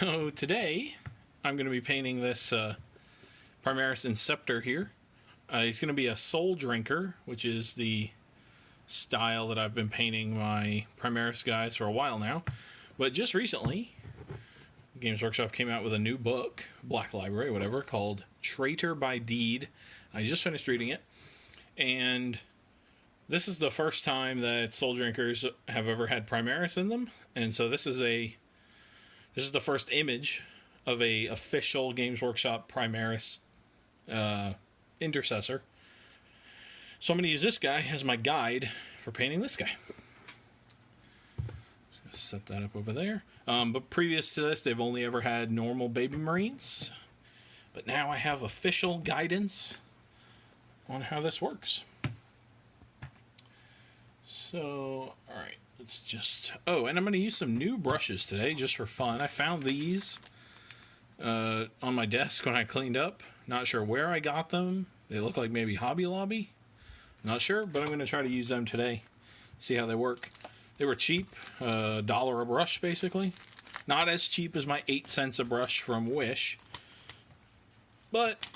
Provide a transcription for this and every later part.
So today I'm going to be painting this Primaris Inceptor here. He's going to be a Soul Drinker, which is the style that I've been painting my Primaris guys for a while now. But just recently, Games Workshop came out with a new book, Black Library, whatever, called Traitor By Deed. I just finished reading it, and this is the first time that Soul Drinkers have ever had Primaris in them, and so this is the first image of a official Games Workshop Primaris intercessor. So I'm going to use this guy as my guide for painting this guy. Just set that up over there. But previous to this, they've only ever had normal baby Marines. But now I have official guidance on how this works. So, alright, let's just... Oh, and I'm going to use some new brushes today, just for fun. I found these on my desk when I cleaned up. Not sure where I got them. They look like maybe Hobby Lobby. Not sure, but I'm going to try to use them today. See how they work. They were cheap. $1 a brush, basically. Not as cheap as my 8 cents a brush from Wish. But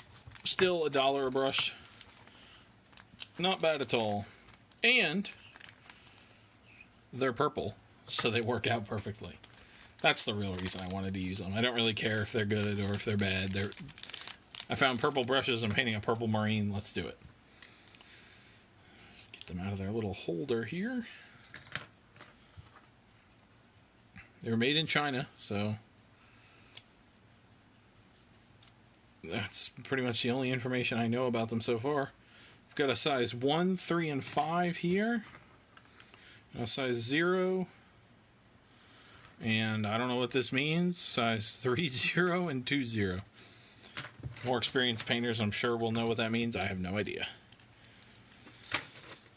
still $1 a brush. Not bad at all. And they're purple, so they work out perfectly. That's the real reason I wanted to use them. I don't really care if they're good or if they're bad. I found purple brushes. I'm painting a purple Marine. Let's do it. Just get them out of their little holder here. They were made in China, so that's pretty much the only information I know about them so far. I've got a size 1, 3, and 5 here. A size 0. And I don't know what this means. Size 3, 0, and 2, 0. More experienced painters, I'm sure, will know what that means. I have no idea.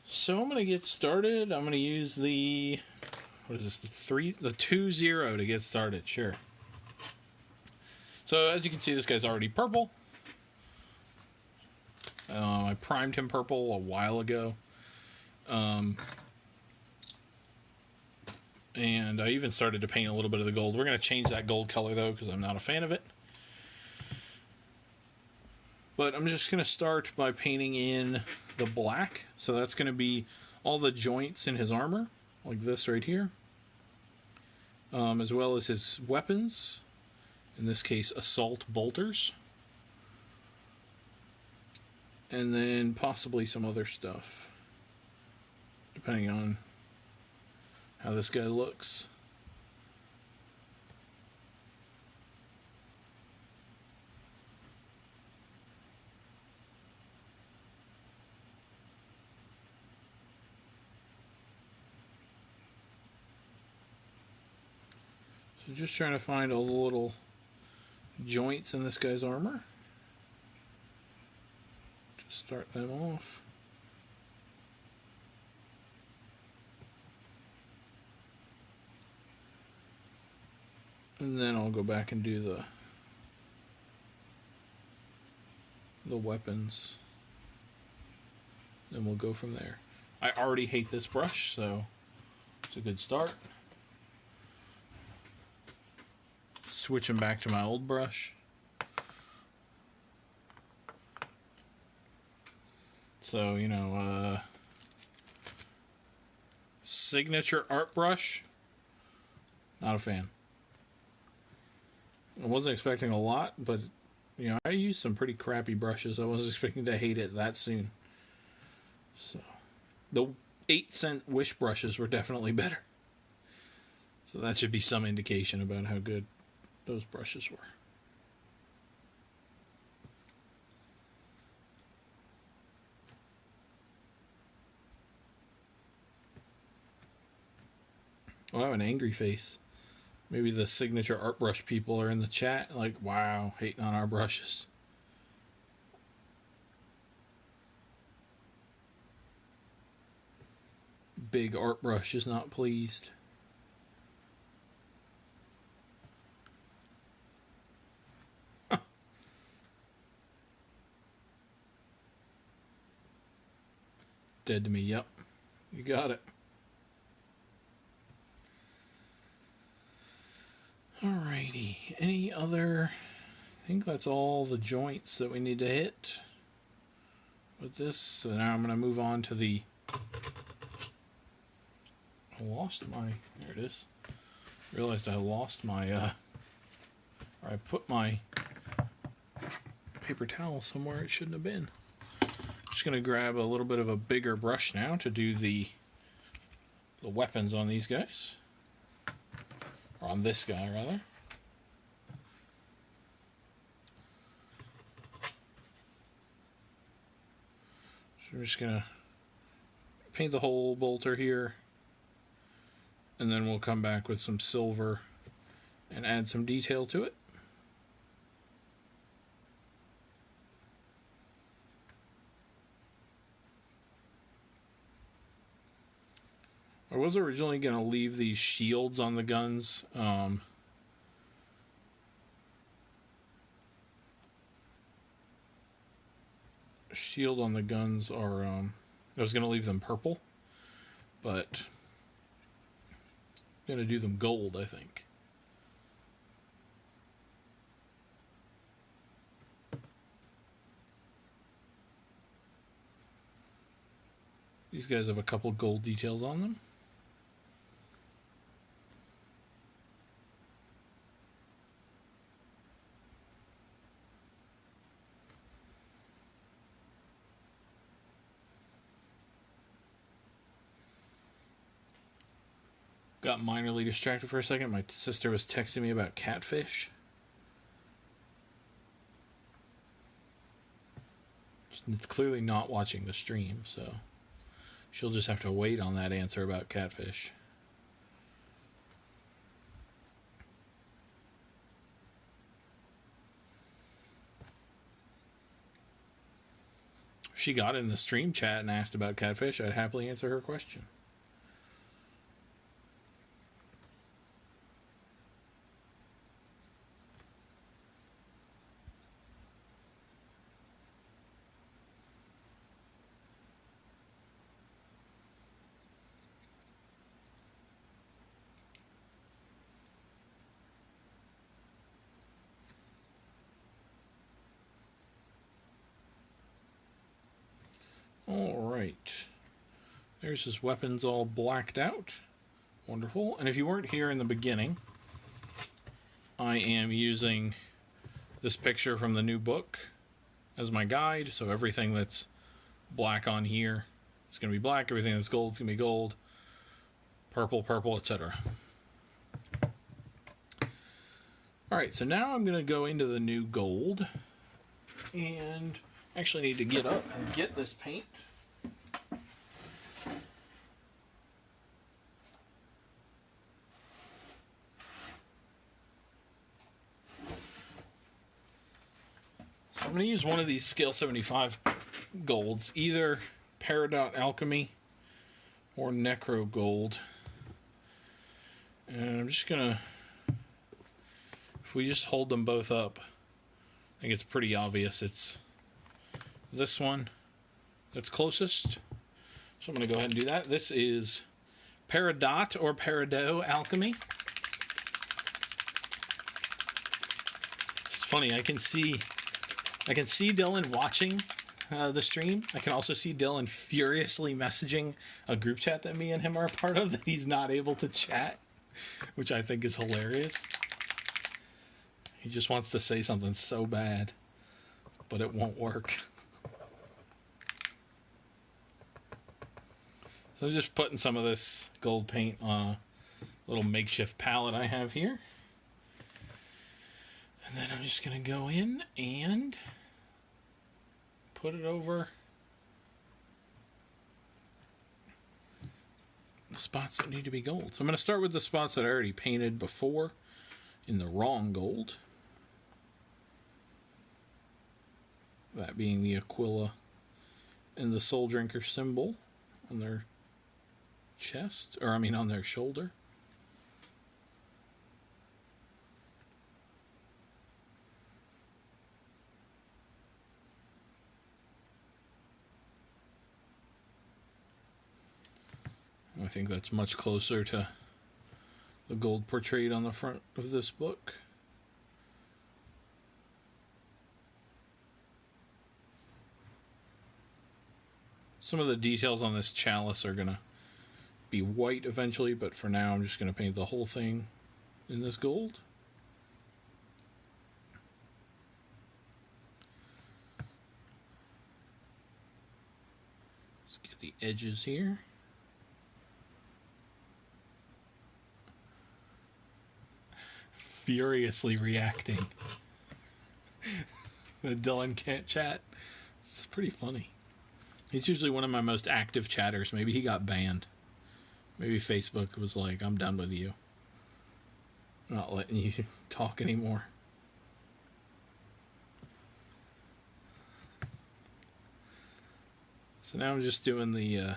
So I'm going to get started. I'm going to use the... What is this? The 2, 0 to get started. Sure. So as you can see, this guy's already purple. I primed him purple a while ago. And I even started to paint a little bit of the gold. We're going to change that gold color, though, because I'm not a fan of it. But I'm just going to start by painting in the black. So that's going to be all the joints in his armor, like this right here. As well as his weapons. In this case, assault bolters. And then possibly some other stuff, depending on how this guy looks. So just trying to find all the little joints in this guy's armor. Just start them off. And then I'll go back and do the weapons. Then we'll go from there. I already hate this brush, so it's a good start. Switching back to my old brush. So, you know, signature art brush, not a fan. I wasn't expecting a lot, but, you know, I used some pretty crappy brushes. I wasn't expecting to hate it that soon. So, the 8-cent Wish brushes were definitely better. So that should be some indication about how good those brushes were. Oh, I have an angry face. Maybe the signature art brush people are in the chat, like, wow, hating on our brushes. Big art brush is not pleased. Dead to me, yep. You got it. Alright. Alrighty. Any other... I think that's all the joints that we need to hit with this. So now I'm going to move on to the... I lost my... There it is. Realized I lost my... or I put my paper towel somewhere it shouldn't have been. Just going to grab a little bit of a bigger brush now to do the weapons on these guys. Or on this guy, rather. So we're just going to paint the whole bolter here. And then we'll come back with some silver and add some detail to it. I was originally going to leave these shields on the guns. Shield on the guns are... I was going to leave them purple, but I'm going to do them gold, I think. These guys have a couple gold details on them. Got minorly distracted for a second. My sister was texting me about catfish. It's clearly not watching the stream, so she'll just have to wait on that answer about catfish. If she got in the stream chat and asked about catfish, I'd happily answer her question. Alright. There's his weapons all blacked out. Wonderful. And if you weren't here in the beginning, I am using this picture from the new book as my guide. So everything that's black on here is going to be black. Everything that's gold is going to be gold. Purple, purple, etc. Alright, so now I'm going to go into the new gold. And actually need to get up and get this paint. So I'm going to use one of these scale 75 golds, either Peridot Alchemy or Necro Gold. And I'm just going to, if we just hold them both up, I think it's pretty obvious it's this one that's closest. So I'm going to go ahead and do that. This is Peridot or Peridot Alchemy. It's funny, I can see Dylan watching the stream. I can also see Dylan furiously messaging a group chat that me and him are a part of that he's not able to chat, which I think is hilarious. He just wants to say something so bad, but it won't work. So I'm just putting some of this gold paint on a little makeshift palette I have here. And then I'm just going to go in and put it over the spots that need to be gold. So I'm going to start with the spots that I already painted before in the wrong gold. That being the Aquila and the Soul Drinker symbol on their chest, or I mean on their shoulder. I think that's much closer to the gold portrayed on the front of this book. Some of the details on this chalice are going to be white eventually, but for now I'm just going to paint the whole thing in this gold. Let's get the edges here. Furiously reacting. That Dylan can't chat. It's pretty funny. He's usually one of my most active chatters. Maybe he got banned. Maybe Facebook was like, I'm done with you. I'm not letting you talk anymore. So now I'm just doing the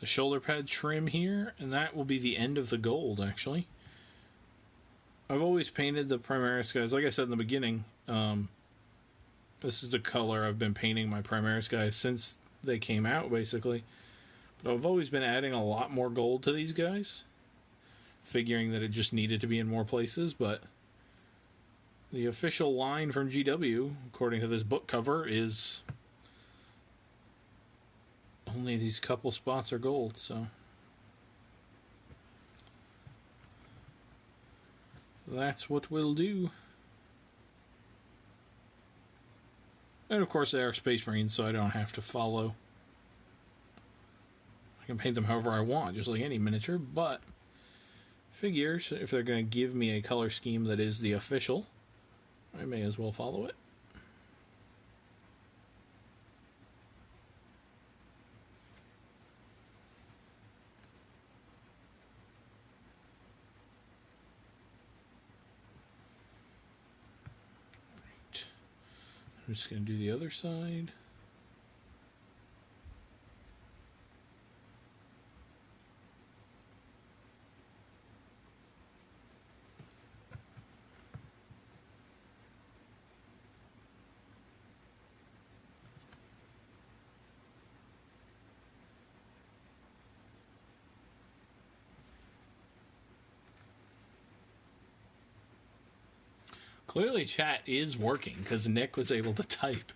shoulder pad trim here, and that will be the end of the gold, actually. I've always painted the Primaris guys. Like I said in the beginning, this is the color I've been painting my Primaris guys since they came out, basically. But I've always been adding a lot more gold to these guys, figuring that it just needed to be in more places. But the official line from GW, according to this book cover, is only these couple spots are gold, so that's what we'll do. And of course they are Space Marines, so I don't have to follow. I can paint them however I want, just like any miniature, but figures, if they're going to give me a color scheme that is the official, I may as well follow it. I'm just going to do the other side. Clearly chat is working because Nick was able to type.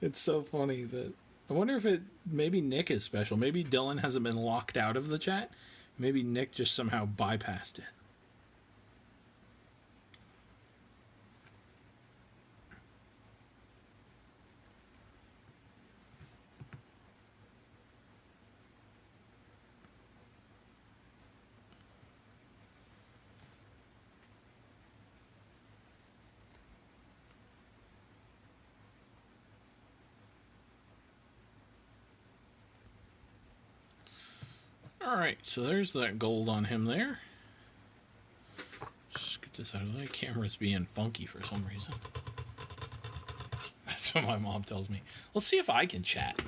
It's so funny that... I wonder if maybe Nick is special. Maybe Dylan hasn't been locked out of the chat. Maybe Nick just somehow bypassed it. Alright, so there's that gold on him there. Just get this out of the way. Camera's being funky for some reason. That's what my mom tells me. Let's see if I can chat.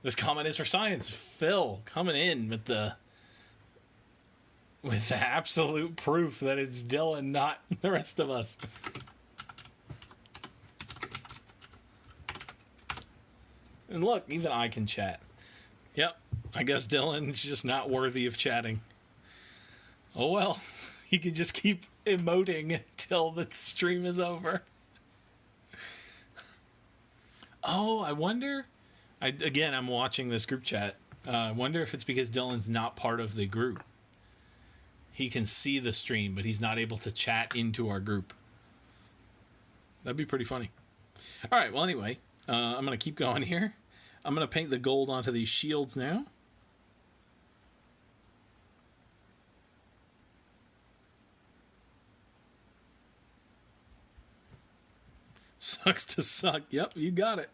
This comment is for science. Phil coming in with the absolute proof that it's Dylan, not the rest of us. And look, even I can chat. Yep, I guess Dylan's just not worthy of chatting. Oh well, he can just keep emoting until the stream is over. Oh, I wonder... I'm watching this group chat. I wonder if it's because Dylan's not part of the group. He can see the stream, but he's not able to chat into our group. That'd be pretty funny. Alright, well anyway, I'm going to keep going here. I'm going to paint the gold onto these shields now. Sucks to suck. Yep, you got it.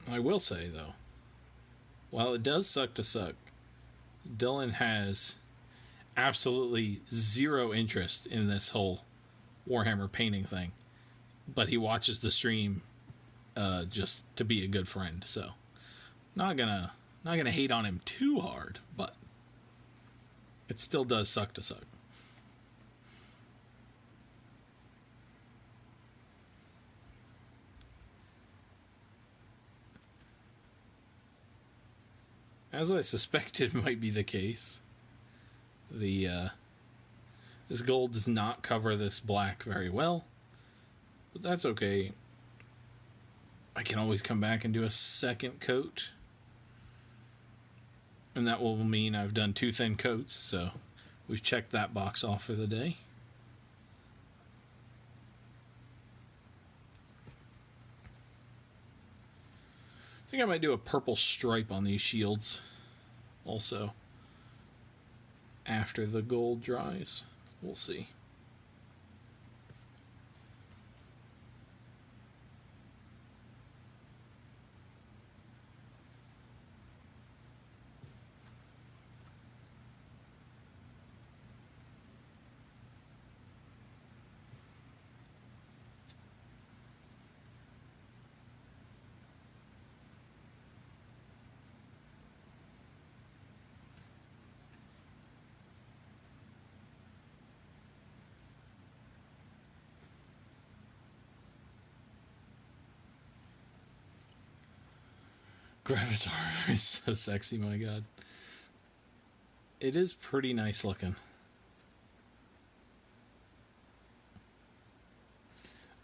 I will say, though, while it does suck to suck, Dylan has absolutely zero interest in this whole Warhammer painting thing. But he watches the stream just to be a good friend, so not gonna hate on him too hard, but it still does suck to suck. As I suspected might be the case, this gold does not cover this black very well, but that's okay. I can always come back and do a second coat, and that will mean I've done 2 thin coats, so we've checked that box off for the day. I think I might do a purple stripe on these shields also after the gold dries. We'll see. Gravis armor is so sexy, my god. It is pretty nice looking.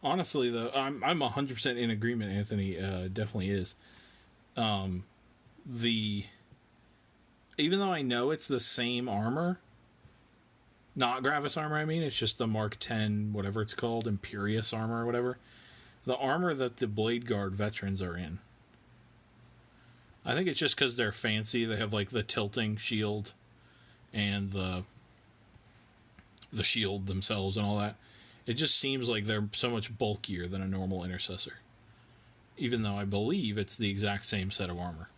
Honestly, though, I'm 100% in agreement, Anthony. Definitely is. Even though I know it's the same armor, not Gravis armor, I mean, it's just the Mark 10, whatever it's called, Imperious armor or whatever. The armor that the Blade Guard veterans are in. I think it's just because they're fancy. They have like the tilting shield and the shield themselves and all that. It just seems like they're so much bulkier than a normal intercessor, even though I believe it's the exact same set of armor.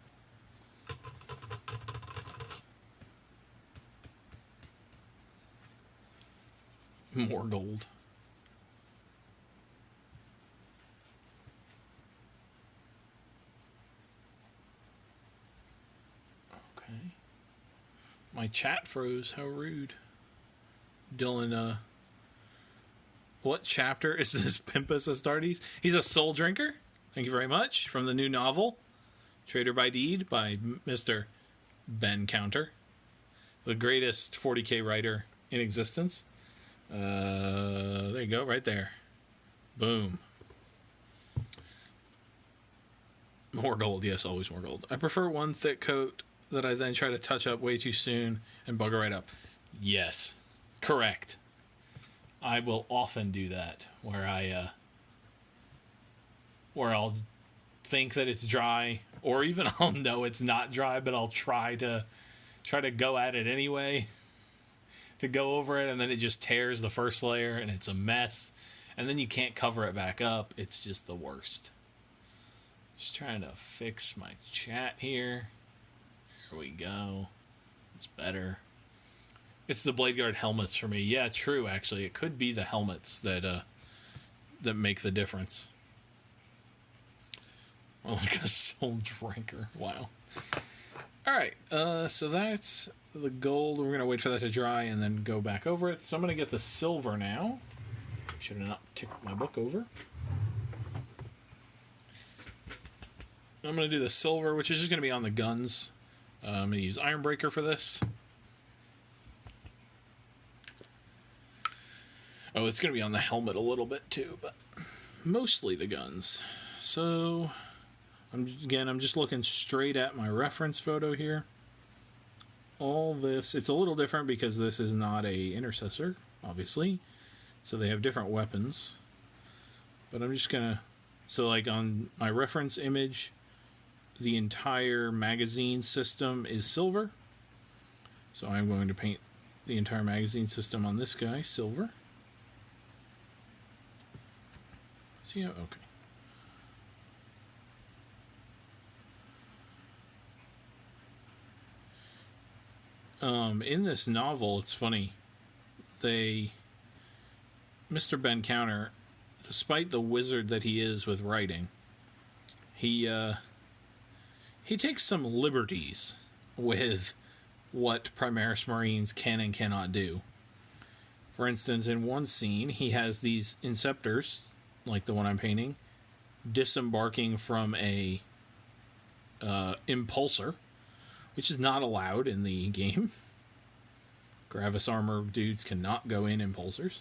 More gold. My chat froze. How rude. Dylan, what chapter is this Pimpus Astartes? He's a soul drinker. Thank you very much. From the new novel, Traitor By Deed, by Mr. Ben Counter. The greatest 40k writer in existence. There you go, right there. Boom. More gold. Yes, always more gold. I prefer one thick coat that I then try to touch up way too soon and bugger right up. Yes, correct. I will often do that, where I'll think that it's dry, or even I'll know it's not dry, but I'll try to go at it anyway, to go over it, and then it just tears the first layer, and it's a mess, and then you can't cover it back up. It's just the worst. Just trying to fix my chat here. There we go. It's better. It's the Blade Guard helmets for me. Yeah, true, actually. It could be the helmets that make the difference. Well, like a soul drinker. Wow. Alright, so that's the gold. We're going to wait for that to dry and then go back over it. So I'm going to get the silver now. Should have not ticked my book over. I'm going to do the silver, which is just going to be on the guns. I'm going to use Ironbreaker for this. Oh, it's going to be on the helmet a little bit too, but mostly the guns. So, I'm just looking straight at my reference photo here. All this, it's a little different because this is not a intercessor, obviously. So they have different weapons. But I'm just going to, so like on my reference image, the entire magazine system is silver. So I'm going to paint the entire magazine system on this guy silver. See how? Okay. In this novel, it's funny. Mr. Ben Counter, despite the wizard that he is with writing, he takes some liberties with what Primaris Marines can and cannot do. For instance, in one scene, he has these Inceptors, like the one I'm painting, disembarking from a impulsor, which is not allowed in the game. Gravis armor dudes cannot go in impulsors.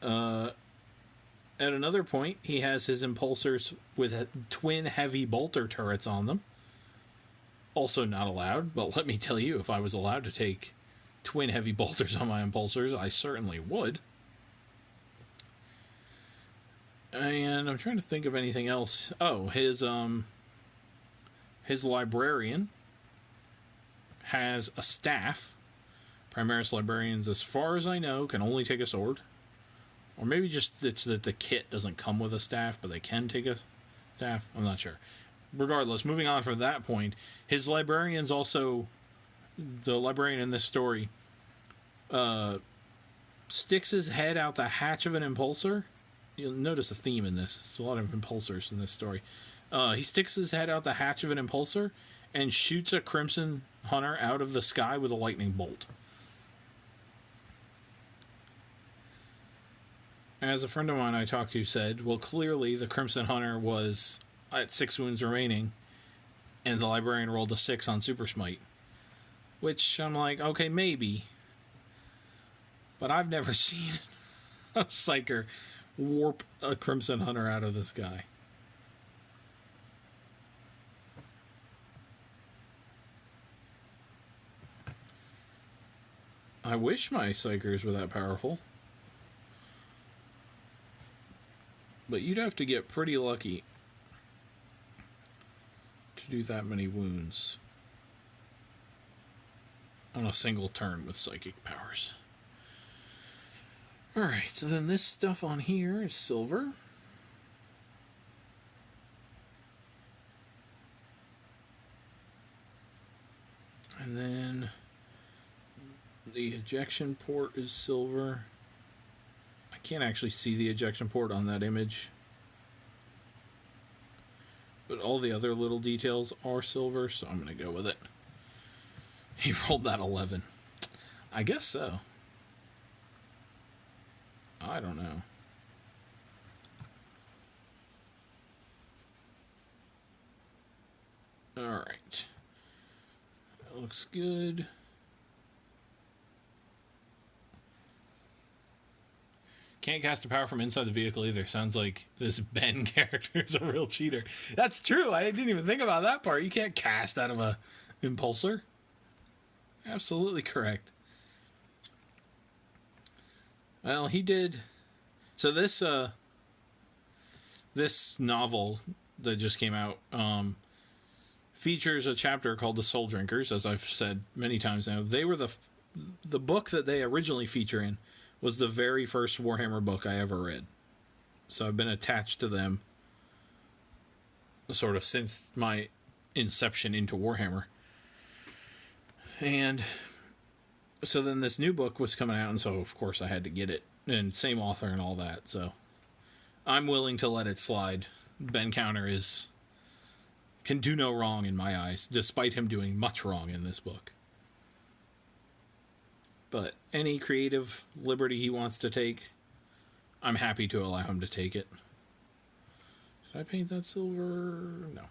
At another point, he has his impulsors with twin heavy bolter turrets on them. Also not allowed, but let me tell you, if I was allowed to take twin heavy bolters on my impulsors, I certainly would. And I'm trying to think of anything else. Oh, his librarian has a staff. Primaris librarians, as far as I know, can only take a sword. Or maybe just it's that the kit doesn't come with a staff, but they can take a staff. I'm not sure. Regardless, moving on from that point, his librarian's also... The librarian in this story sticks his head out the hatch of an impulsor. You'll notice a theme in this. There's a lot of impulsors in this story. He sticks his head out the hatch of an impulsor and shoots a Crimson Hunter out of the sky with a lightning bolt. As a friend of mine I talked to said, well, clearly the Crimson Hunter was at 6 wounds remaining, and the librarian rolled a 6 on Super Smite. Which, I'm like, okay, maybe. But I've never seen a Psyker warp a Crimson Hunter out of the sky. I wish my Psykers were that powerful. But you'd have to get pretty lucky to do that many wounds on a single turn with psychic powers. Alright, so then this stuff on here is silver. And then the ejection port is silver. I can't actually see the ejection port on that image. But all the other little details are silver, so I'm going to go with it. He rolled that 11. I guess so. I don't know. Alright. That looks good. Can't cast a power from inside the vehicle either. Sounds like this Ben character is a real cheater. That's true. I didn't even think about that part. You can't cast out of a impulsor. Absolutely correct. Well, he did. So this novel that just came out features a chapter called The Soul Drinkers, as I've said many times now. They were the book that they originally feature in was the very first Warhammer book I ever read. So I've been attached to them sort of since my inception into Warhammer. And so then this new book was coming out, and so of course I had to get it. And same author and all that, so I'm willing to let it slide. Ben Counter can do no wrong in my eyes, despite him doing much wrong in this book. But any creative liberty he wants to take, I'm happy to allow him to take it. Did I paint that silver? No.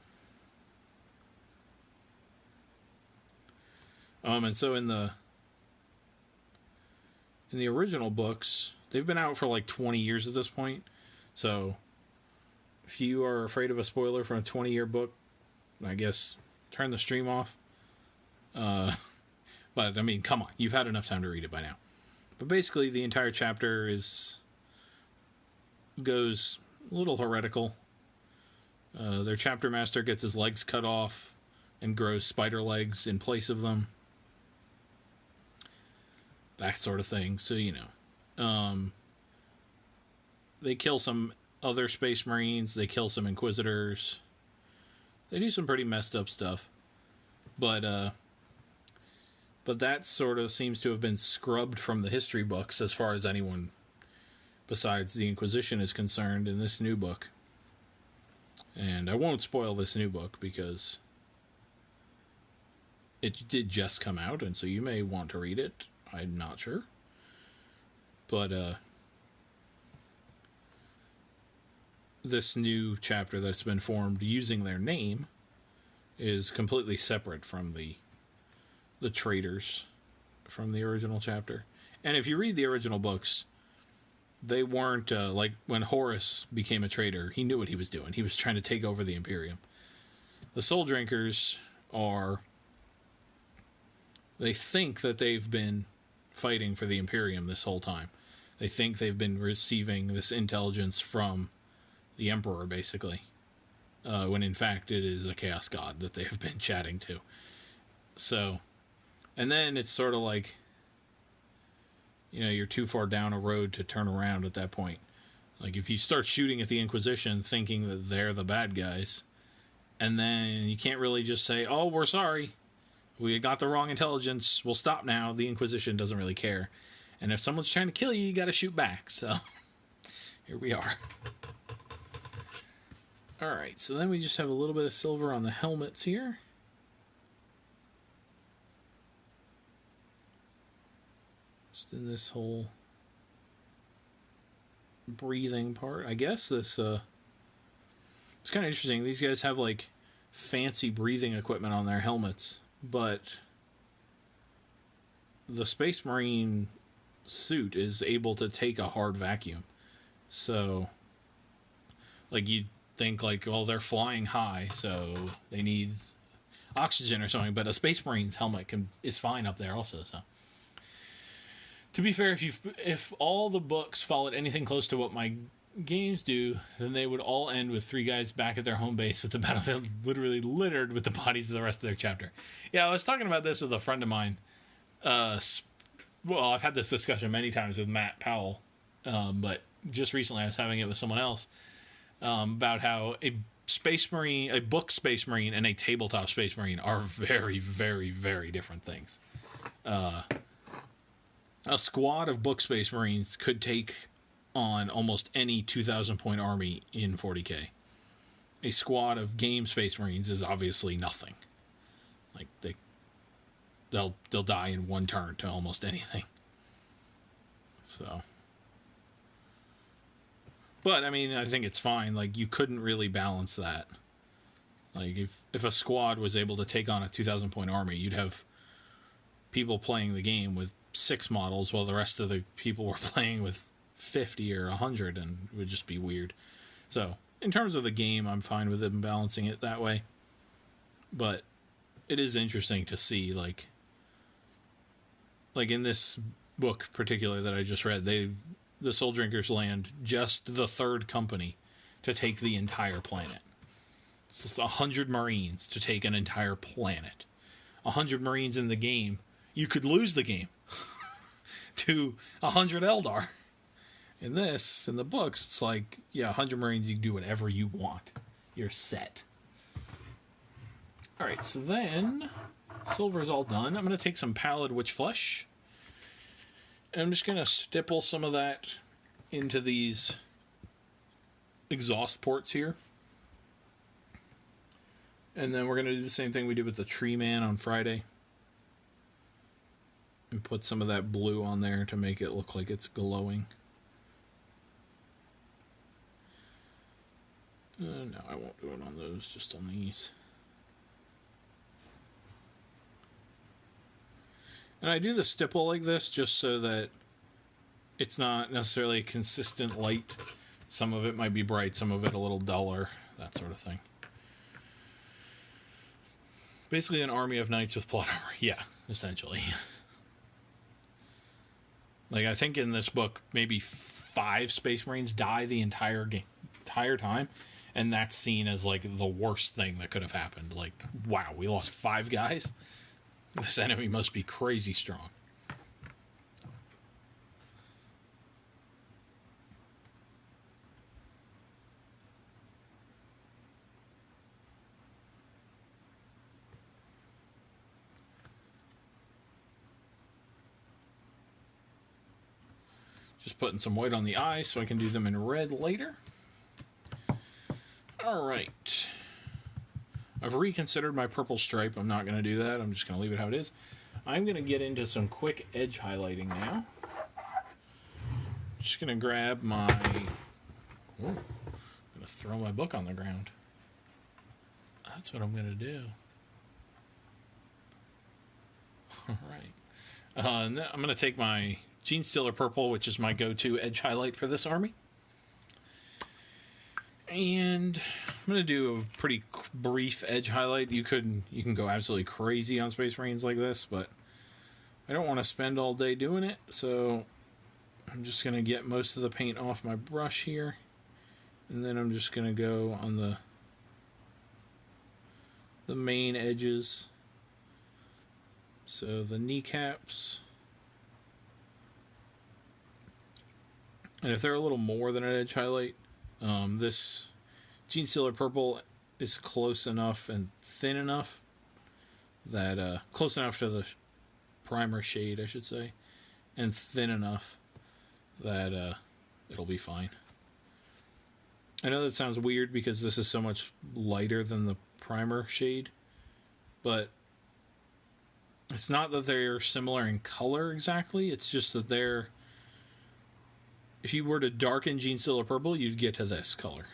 And so in the original books, they've been out for like 20 years at this point. So if you are afraid of a spoiler from a 20-year book, I guess turn the stream off. But I mean, come on, you've had enough time to read it by now. But basically, the entire chapter goes a little heretical. Their chapter master gets his legs cut off and grows spider legs in place of them. That sort of thing. So, you know. They kill some other Space Marines. They kill some Inquisitors. They do some pretty messed up stuff. But that sort of seems to have been scrubbed from the history books as far as anyone besides the Inquisition is concerned in this new book. And I won't spoil this new book because it did just come out, and so you may want to read it. I'm not sure. But this new chapter that's been formed using their name is completely separate from the traitors from the original chapter. And if you read the original books, they weren't, like, when Horus became a traitor, he knew what he was doing. He was trying to take over the Imperium. The Soul Drinkers they think that they've been fighting for the Imperium this whole time. They think they've been receiving this intelligence from the Emperor, basically. When in fact it is a Chaos God that they have been chatting to. So, and then it's sort of like, you're too far down a road to turn around at that point. Like, if you start shooting at the Inquisition thinking that they're the bad guys, and then you can't really just say, oh, we're sorry, we got the wrong intelligence, we'll stop now. The Inquisition doesn't really care. And if someone's trying to kill you, you gotta shoot back. So, here we are. Alright, so then we just have a little bit of silver on the helmets here. Just in this whole breathing part. I guess this, it's kind of interesting. These guys have, like, fancy breathing equipment on their helmets, but the Space Marine suit is able to take a hard vacuum. So, like, you'd think, like, well, they're flying high, so they need oxygen or something, but a Space Marine's helmet is fine up there also, so. To be fair, if all the books followed anything close to what my games do, then they would all end with 3 guys back at their home base with the battlefield literally littered with the bodies of the rest of their chapter. Yeah, I was talking about this with a friend of mine. Well, I've had this discussion many times with Matt Powell, but just recently I was having it with someone else about how a book Space Marine and a tabletop Space Marine are very, very, very different things. A squad of book Space Marines could take on almost any 2,000 point army in 40k. A squad of game Space Marines is obviously nothing. Like, they'll die in one turn to almost anything. So, but I mean, I think it's fine. Like, you couldn't really balance that. Like, if a squad was able to take on a 2,000 point army, you'd have people playing the game with 6 models while the rest of the people were playing with 50 or 100, and it would just be weird. So, in terms of the game, I'm fine with them balancing it that way. But it is interesting to see, like in this book particular that I just read, the Soul Drinkers land just the 3rd company to take the entire planet. It's 100 Marines to take an entire planet. 100 Marines in the game, you could lose the game to 100 Eldar. In the books, it's like, yeah, 100 Marines, you can do whatever you want. You're set. Alright, so then, silver's all done. I'm going to take some Pallid Witch Flesh. And I'm just going to stipple some of that into these exhaust ports here. And then we're going to do the same thing we did with the Tree Man on Friday. And put some of that blue on there to make it look like it's glowing. No, I won't do it on those, just on these. And I do the stipple like this just so that it's not necessarily a consistent light. Some of it might be bright, some of it a little duller, that sort of thing. Basically an army of knights with plot armor. Yeah, essentially. Like, I think in this book, maybe 5 Space Marines die the entire time, and that's seen as, like, the worst thing that could have happened. Like, wow, we lost 5 guys? This enemy must be crazy strong. Just putting some white on the eyes so I can do them in red later. Alright. I've reconsidered my purple stripe. I'm not going to do that. I'm just going to leave it how it is. I'm going to get into some quick edge highlighting now. Just going to grab my... I'm going to throw my book on the ground. That's what I'm going to do. All right. I'm going to take my Gene Stealer Purple, which is my go-to edge highlight for this army. And I'm going to do a pretty brief edge highlight. You can go absolutely crazy on Space Marines like this, but I don't want to spend all day doing it, so I'm just going to get most of the paint off my brush here. And then I'm just going to go on the main edges. So the kneecaps. And if they're a little more than an edge highlight, this Gene Stealer Purple is close enough and thin enough that, close enough to the primer shade, I should say, and thin enough that it'll be fine. I know that sounds weird because this is so much lighter than the primer shade, but it's not that they're similar in color exactly, it's just that they're... If you were to darken Gene Stealer Purple, you'd get to this color.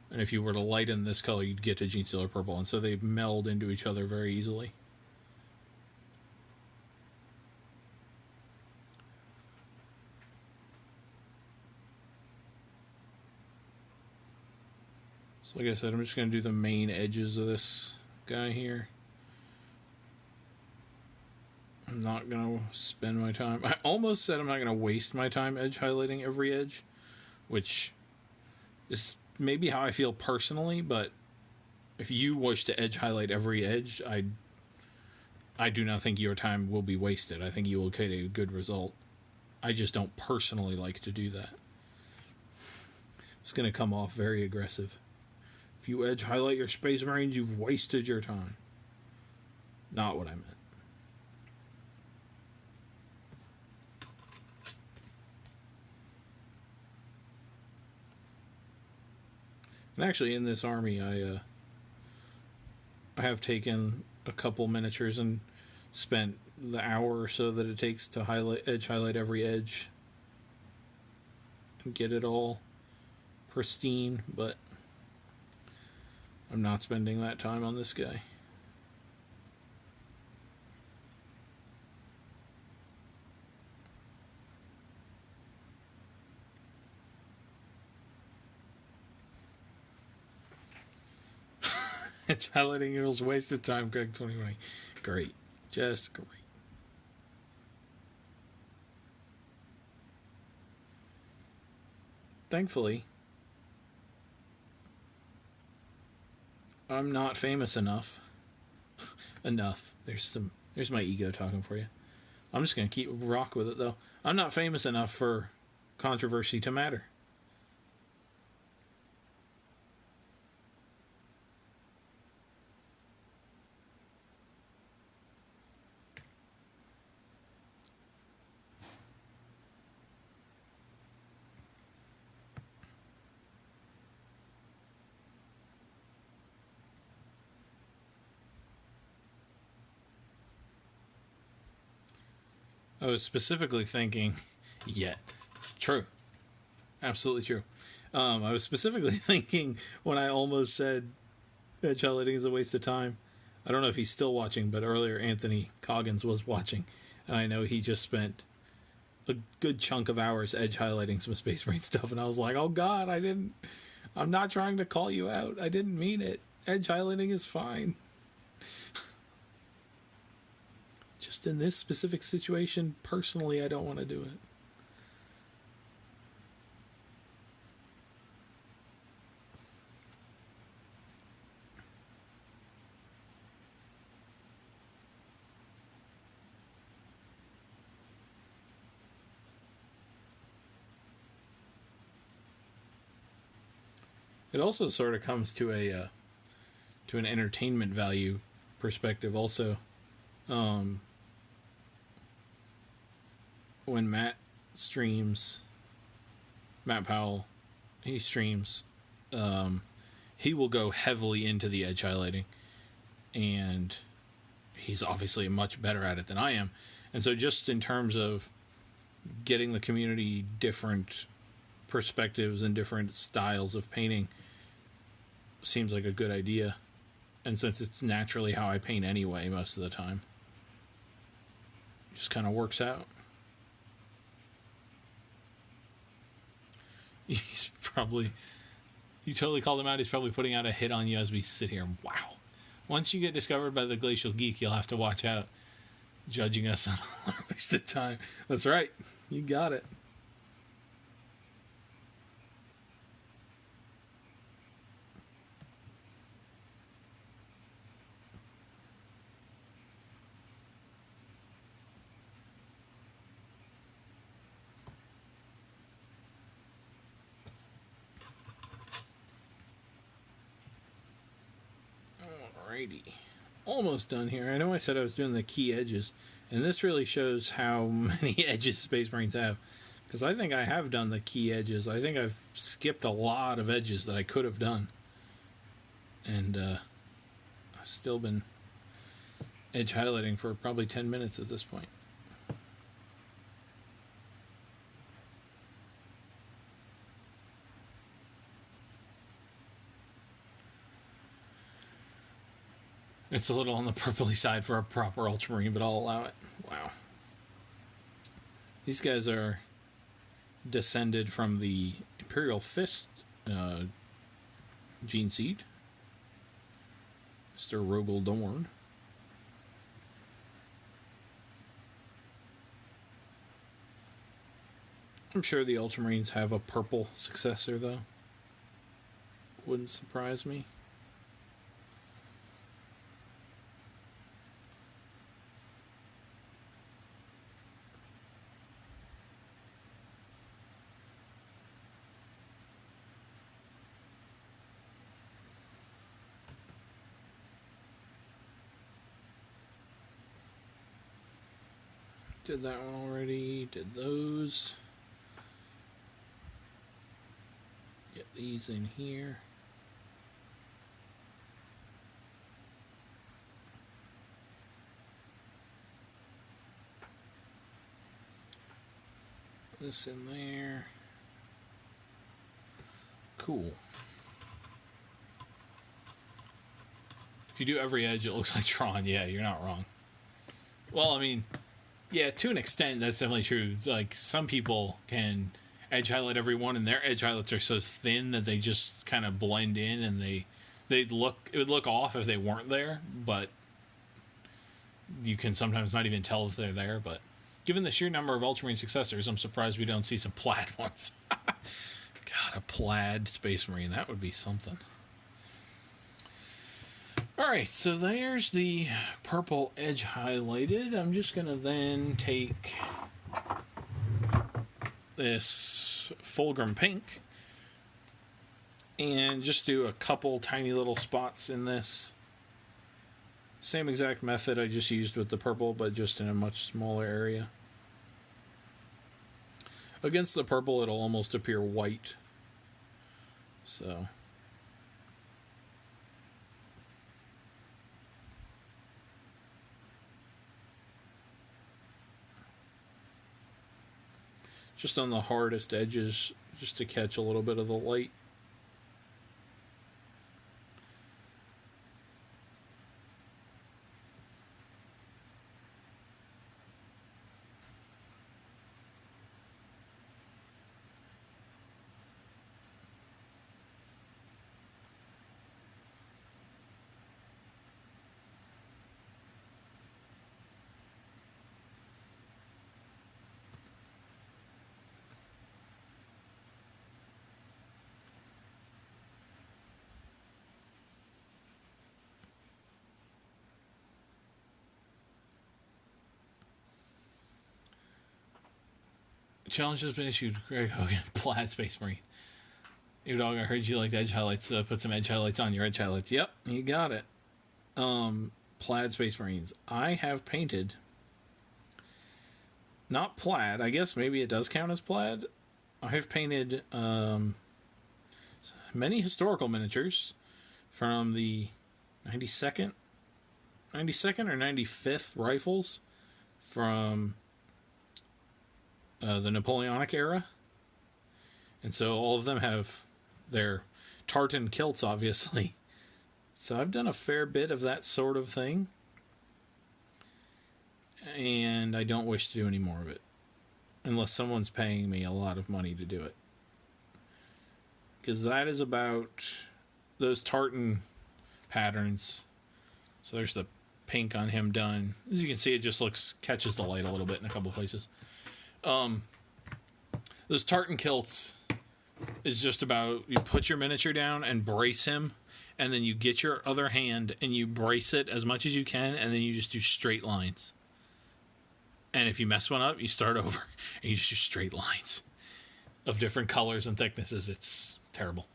And if you were to lighten this color, you'd get to Gene Stealer Purple. And so they meld into each other very easily. So like I said, I'm just going to do the main edges of this guy here. I'm not going to spend my time... I almost said I'm not going to waste my time edge highlighting every edge, which is maybe how I feel personally, but if you wish to edge highlight every edge, I do not think your time will be wasted. I think you will get a good result. I just don't personally like to do that. It's going to come off very aggressive. If you edge highlight your Space Marines, you've wasted your time. Not what I meant. And actually, in this army, I have taken a couple miniatures and spent the hour or so that it takes to edge highlight every edge and get it all pristine, but I'm not spending that time on this guy. Highlighting equals wasted time, Greg 2020. Great. Just great. Thankfully, I'm not famous enough. There's my ego talking for you. I'm just going to keep rock with it, though. I'm not famous enough for controversy to matter. I was specifically thinking, true. Absolutely true. I was specifically thinking when I almost said edge highlighting is a waste of time. I don't know if he's still watching, but earlier Anthony Coggins was watching, and I know he just spent a good chunk of hours edge highlighting some Space Marine stuff, and I was like, oh God, I'm not trying to call you out. I didn't mean it. Edge highlighting is fine. Just in this specific situation, personally, I don't want to do it. It also sort of comes to an entertainment value perspective also. When Matt Powell, he streams, he will go heavily into the edge highlighting, and he's obviously much better at it than I am. And so just in terms of getting the community different perspectives and different styles of painting seems like a good idea. And since it's naturally how I paint anyway most of the time. Just kind of works out. He's probably... You totally called him out. He's probably putting out a hit on you as we sit here. Wow. Once you get discovered by the Glacial Geek, you'll have to watch out. Judging us on a wasted time. That's right. You got it. Alrighty. Almost done here. I know I said I was doing the key edges, and this really shows how many edges Space Marines have, because I think I have done the key edges. I think I've skipped a lot of edges that I could have done, and I've still been edge highlighting for probably 10 minutes at this point. It's a little on the purpley side for a proper Ultramarine, but I'll allow it. Wow. These guys are descended from the Imperial Fist gene seed. Mr. Rogel Dorn. I'm sure the Ultramarines have a purple successor, though. Wouldn't surprise me. Did that one already. Did those. Get these in here. This in there. Cool. If you do every edge, it looks like Tron. Yeah, you're not wrong. Well, I mean... Yeah, to an extent, that's definitely true. Like, some people can edge highlight every one, and their edge highlights are so thin that they just kind of blend in, and it would look off if they weren't there, but you can sometimes not even tell if they're there. But given the sheer number of Ultramarine successors, I'm surprised we don't see some plaid ones. God, a plaid Space Marine, that would be something. Alright, so there's the purple edge highlighted. I'm just going to then take this Fulgrim pink and just do a couple tiny little spots in this. Same exact method I just used with the purple, but just in a much smaller area. Against the purple, it'll almost appear white. So... just on the hardest edges, just to catch a little bit of the light. Challenge has been issued. Greg Hogan, plaid Space Marine. Hey dog, I heard you liked edge highlights. Put some edge highlights on your edge highlights. Yep, you got it. Plaid Space Marines. I have painted, not plaid. I guess maybe it does count as plaid. I have painted many historical miniatures from the 92nd or 95th rifles from the Napoleonic era. And so all of them have their tartan kilts, obviously. So I've done a fair bit of that sort of thing. and I don't wish to do any more of it. Unless someone's paying me a lot of money to do it. Because that is about those tartan patterns. So there's the pink on him done. As you can see, it just catches the light a little bit in a couple places. Those tartan kilts is just about you put your miniature down and brace him, and then you get your other hand and you brace it as much as you can, and then you just do straight lines. And if you mess one up, you start over and you just do straight lines of different colors and thicknesses. It's terrible.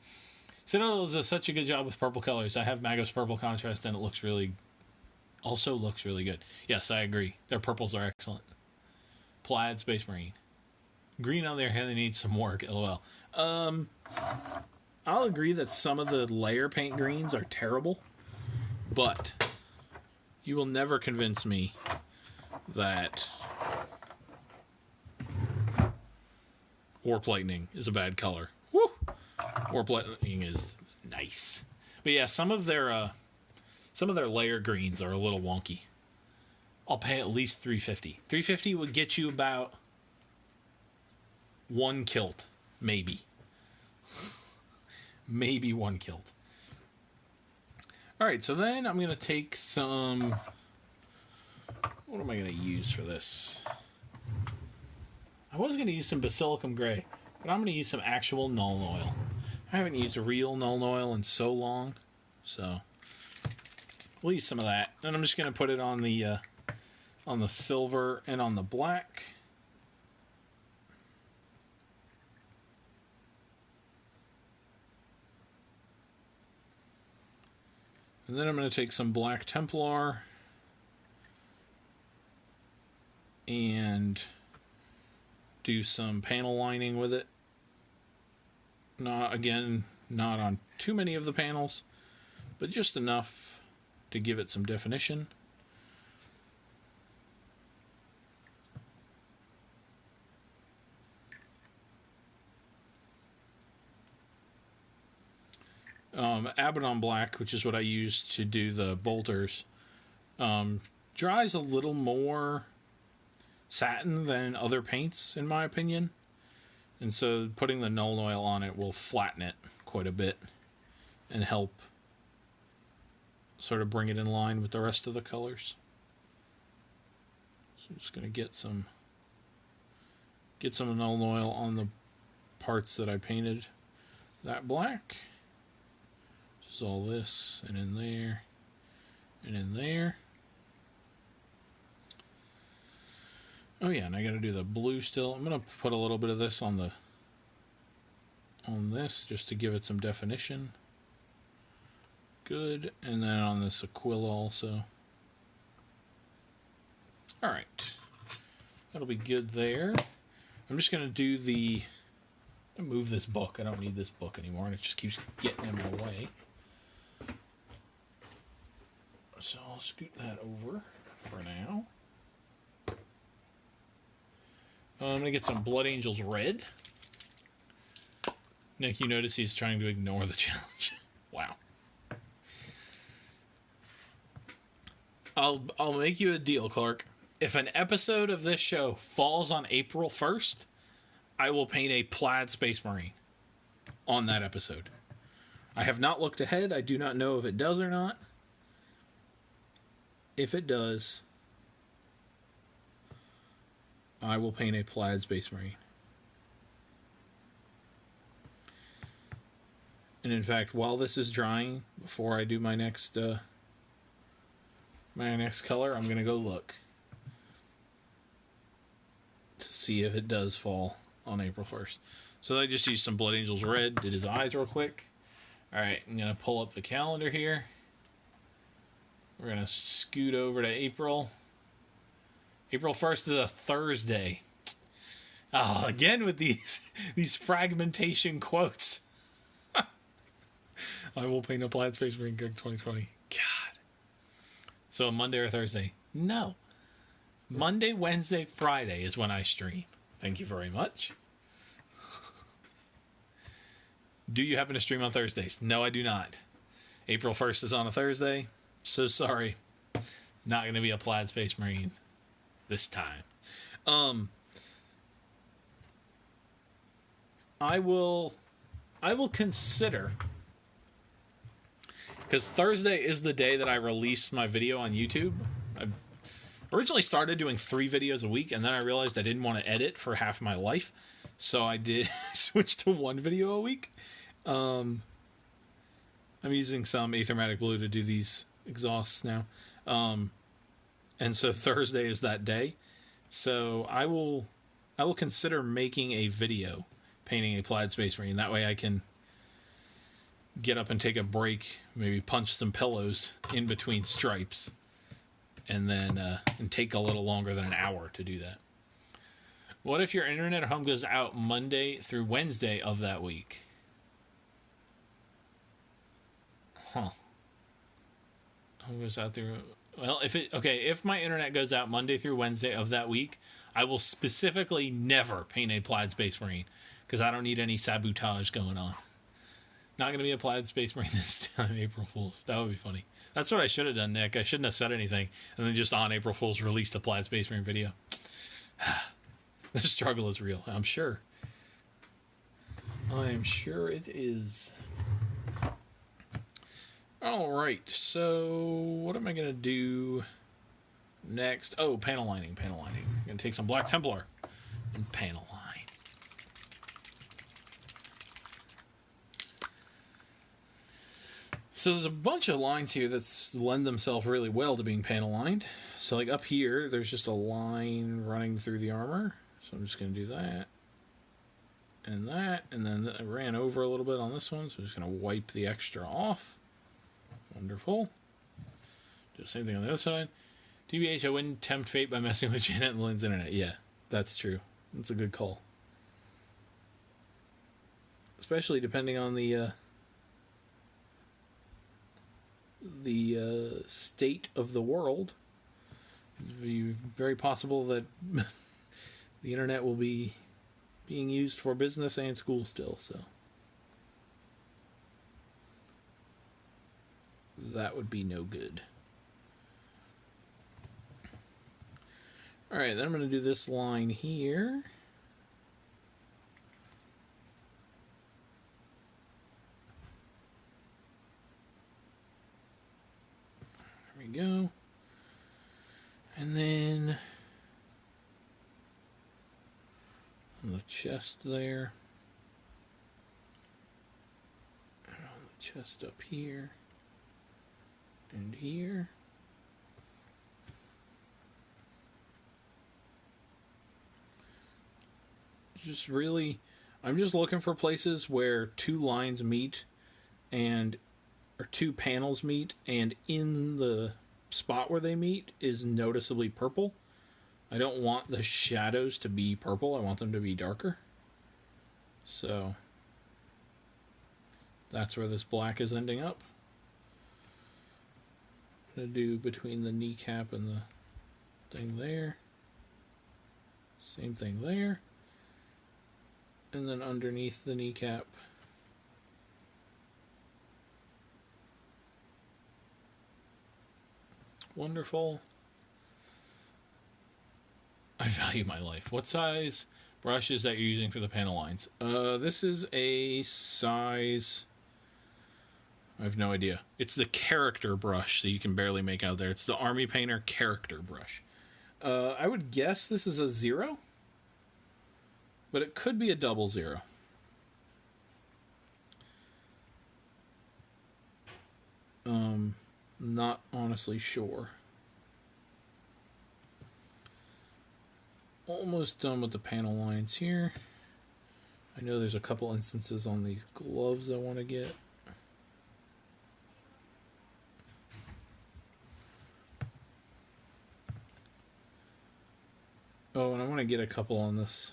Citadel does such a good job with purple colors. I have Magos purple contrast, and it looks really good. Yes, I agree. Their purples are excellent. Plaid Space Marine. Green, on the other hand, they need some work. LOL. I'll agree that some of the layer paint greens are terrible, but you will never convince me that Warp Lightning is a bad color. Woo! Warp Lightning is nice. But yeah, some of their layer greens are a little wonky. I'll pay at least $350. $350 would get you about one kilt, maybe. Maybe one kilt. Alright, so then I'm going to take some... What am I going to use for this? I was going to use some Basilicum Gray, but I'm going to use some actual Nuln Oil. I haven't used a real Nuln Oil in so long, so we'll use some of that. And I'm just going to put it on the silver and on the black. And then I'm going to take some Black Templar and do some panel lining with it. Not on too many of the panels, but just enough to give it some definition. Abaddon Black, which is what I use to do the bolters, dries a little more satin than other paints, in my opinion. And so putting the Nuln Oil on it will flatten it quite a bit and help sort of bring it in line with the rest of the colors. So I'm just going to get some Nuln Oil on the parts that I painted that black. This is all this, and in there, and in there. Oh yeah, and I got to do the blue still. I'm going to put a little bit of this on this just to give it some definition. Good. And then on this Aquila also. All right. That'll be good there. I'm just going to do move this book. I don't need this book anymore, and it just keeps getting in my way. So I'll scoot that over for now. I'm going to get some Blood Angels Red. Nick, you notice he's trying to ignore the challenge. Wow. I'll make you a deal, Clark. If an episode of this show falls on April 1st, I will paint a plaid Space Marine on that episode. I have not looked ahead. I do not know if it does or not. If it does, I will paint a plaid Space Marine. And in fact, while this is drying, before I do my next color, I'm going to go look to see if it does fall on April 1st. So I just used some Blood Angels Red, did his eyes real quick. Alright, I'm going to pull up the calendar here. We're going to scoot over to April. April 1st is a Thursday. Oh, again with these fragmentation quotes. I will paint a plaid Space Marine Gig 2020. God. So a Monday or Thursday? No. Monday, Wednesday, Friday is when I stream. Thank you very much. Do you happen to stream on Thursdays? No, I do not. April 1st is on a Thursday. So sorry. Not going to be a plaid Space Marine this time. I will consider, because Thursday is the day that I release my video on YouTube. I originally started doing 3 videos a week, and then I realized I didn't want to edit for half my life, so I did switch to 1 video a week. I'm using some Aethermatic Blue to do these exhausts now, and so Thursday is that day. So I will consider making a video painting a Plaid Space Marine. That way I can get up and take a break, maybe punch some pillows in between stripes, and then and take a little longer than an hour to do that. What if your internet at home goes out Monday through Wednesday of that week? Home goes out through... Well, if my internet goes out Monday through Wednesday of that week, I will specifically never paint a Plaid Space Marine, because I don't need any sabotage going on. Not going to be a Plaid Space Marine this time, April Fool's. That would be funny. That's what I should have done, Nick. I shouldn't have said anything, and then just on April Fool's released a Plaid Space Marine video. The struggle is real, I'm sure. I am sure it is. Alright, so what am I going to do next? Oh, panel lining, panel lining. I'm going to take some Black Templar and panel line. So there's a bunch of lines here that lend themselves really well to being panel lined. So like up here, there's just a line running through the armor. So I'm just going to do that. And then I ran over a little bit on this one, so I'm just going to wipe the extra off. Wonderful. Do the same thing on the other side. TBH, I wouldn't tempt fate by messing with Janet and Lynn's internet. Yeah, that's true. That's a good call. Especially depending on the state of the world. It's very possible that the internet will be being used for business and school still, so that would be no good. Alright, then I'm going to do this line here. There we go. And then on the chest there. And on the chest up here. And here. Just really, I'm just looking for places where 2 lines meet or 2 panels meet, and in the spot where they meet is noticeably purple. I don't want the shadows to be purple. I want them to be darker. So that's where this black is ending up. I'm going to do between the kneecap and the thing there. Same thing there. And then underneath the kneecap. Wonderful. I value my life. What size brush is that you're using for the panel lines? This is a size... I have no idea. It's the character brush that you can barely make out there. It's the Army Painter character brush. I would guess this is a 0. But it could be a 00. Not honestly sure. Almost done with the panel lines here. I know there's a couple instances on these gloves I want to get. Oh, and I want to get a couple on this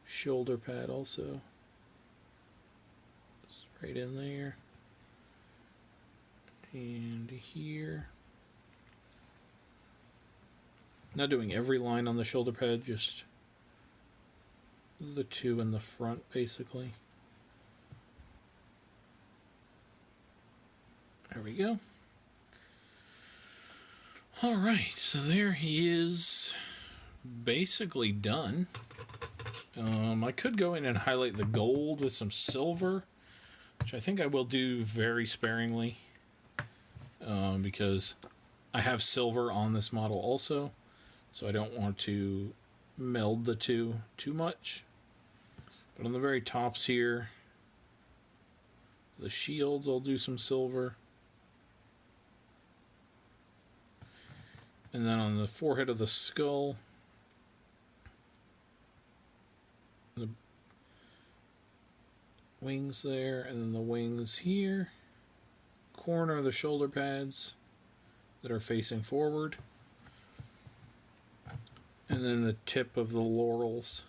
shoulder pad also. Just right in there. And here. Not doing every line on the shoulder pad, just the 2 in the front, basically. There we go. Alright, so there he is. basically done. I could go in and highlight the gold with some silver, which I think I will do very sparingly, because I have silver on this model also, so I don't want to meld the two too much. But on the very tops here, the shields, I'll do some silver. And then on the forehead of the skull, the wings there, and then the wings here, corner of the shoulder pads that are facing forward, and then the tip of the laurels,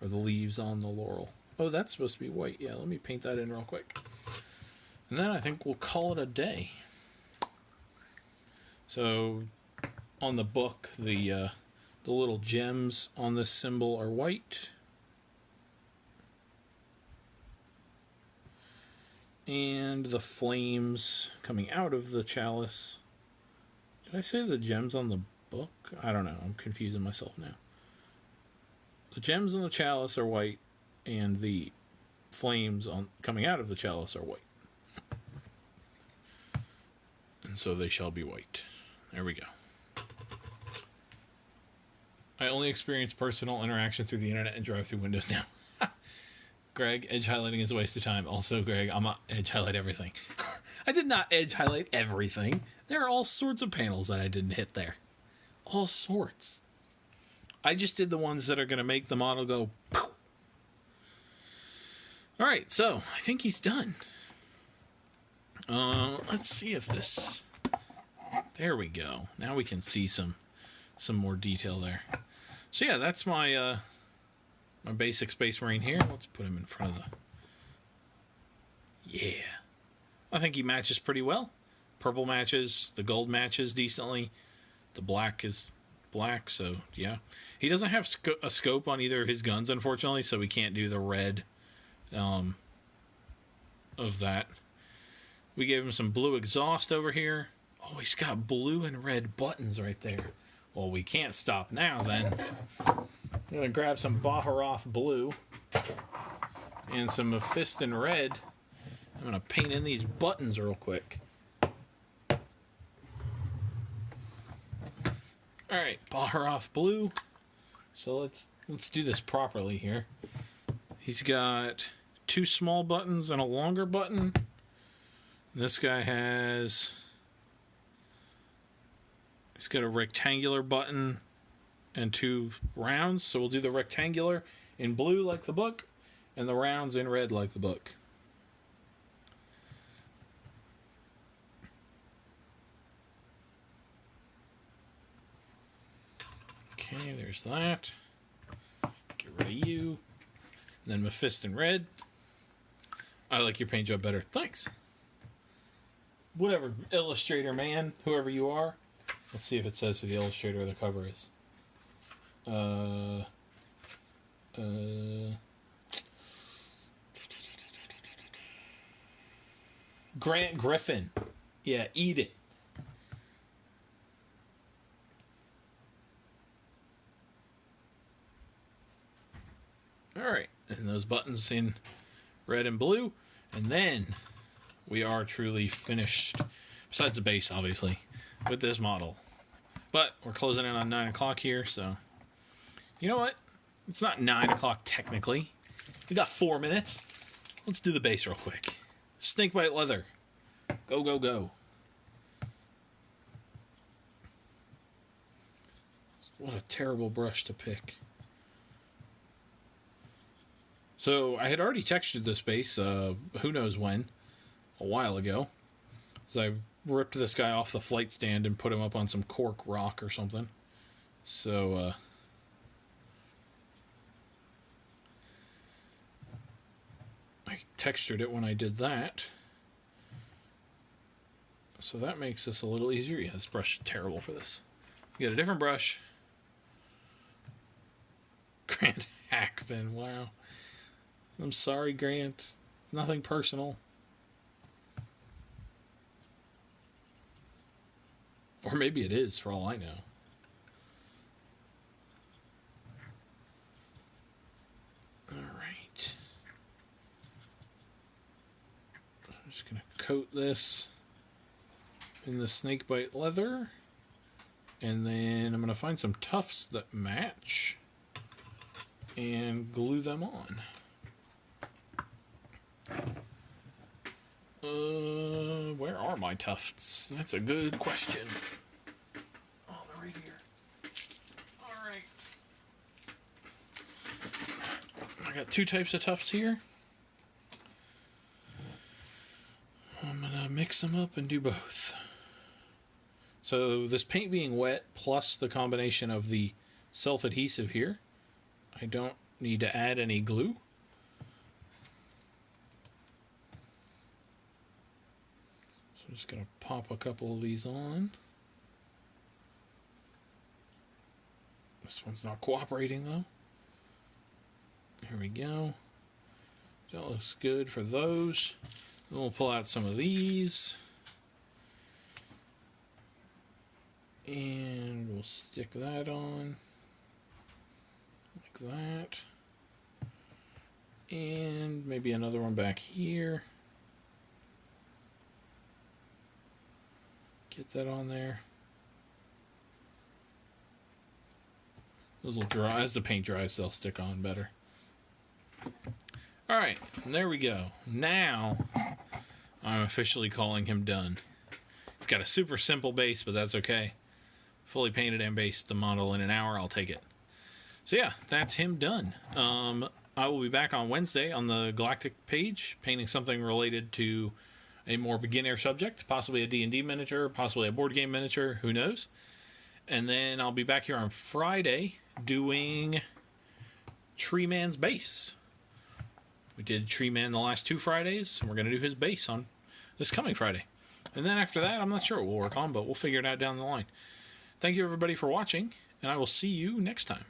or the leaves on the laurel. Oh, that's supposed to be white. Yeah, let me paint that in real quick. And then I think we'll call it a day. So, on the book, the little gems on this symbol are white. And the flames coming out of the chalice. Did I say the gems on the book? I don't know. I'm confusing myself now. The gems on the chalice are white, and the flames coming out of the chalice are white. And so they shall be white. There we go. I only experience personal interaction through the internet and drive through windows now. Greg, edge highlighting is a waste of time. Also, Greg, I'm not edge highlight everything. I did not edge highlight everything. There are all sorts of panels that I didn't hit there. All sorts. I just did the ones that are going to make the model go poof. All right, so I think he's done. Let's see if this... There we go. Now we can see some more detail there. So yeah, that's my my basic Space Marine here. Let's put him in front of the... Yeah. I think he matches pretty well. Purple matches. The gold matches decently. The black is black, so yeah. He doesn't have a scope on either of his guns, unfortunately, so we can't do the red of that. We gave him some blue exhaust over here. Oh, he's got blue and red buttons right there. Well, we can't stop now, then. I'm going to grab some Baharoth blue and some Mephiston red. I'm going to paint in these buttons real quick. Alright, Baharoth blue. So let's do this properly here. He's got 2 small buttons and a longer button. And this guy has... He's got a rectangular button and 2 rounds. So we'll do the rectangular in blue like the book, and the rounds in red like the book. Okay, there's that. Get rid of you. And then Mephiston red. I like your paint job better. Thanks. Whatever, illustrator man, whoever you are. Let's see if it says who the illustrator of the cover is. Grant Griffin. Yeah, eat it. Alright, and those buttons in red and blue. And then we are truly finished, besides the base, obviously, with this model. But we're closing in on 9 o'clock here, so... You know what? It's not 9 o'clock technically. We got 4 minutes. Let's do the base real quick. Snakebite leather. Go, go, go. What a terrible brush to pick. So, I had already textured this base, who knows when, a while ago. So I ripped this guy off the flight stand and put him up on some cork rock or something. So, I textured it when I did that. So that makes this a little easier. Yeah, this brush is terrible for this. You get a different brush. Grant Hackman, wow. I'm sorry, Grant. Nothing personal. Or maybe it is, for all I know. Just going to coat this in the snakebite leather. And then I'm going to find some tufts that match and glue them on. Where are my tufts? That's a good question. Oh, they're right here. Alright. I got two types of tufts here. I'm going to mix them up and do both. So this paint being wet plus the combination of the self-adhesive here, I don't need to add any glue. So I'm just going to pop a couple of these on. This one's not cooperating though. Here we go. That looks good for those. Then we'll pull out some of these. And we'll stick that on. Like that. And maybe another one back here. Get that on there. Those will dry. As the paint dries, they'll stick on better. Alright, there we go. Now, I'm officially calling him done. He's got a super simple base, but that's okay. Fully painted and based the model in an hour, I'll take it. So yeah, that's him done. I will be back on Wednesday on the Galactic page, painting something related to a more beginner subject, possibly a D&D miniature, possibly a board game miniature, who knows. And then I'll be back here on Friday doing Tree Man's base. We did Tree Man the last 2 Fridays, and we're going to do his base on this coming Friday. And then after that, I'm not sure what we'll work on, but we'll figure it out down the line. Thank you everybody for watching, and I will see you next time.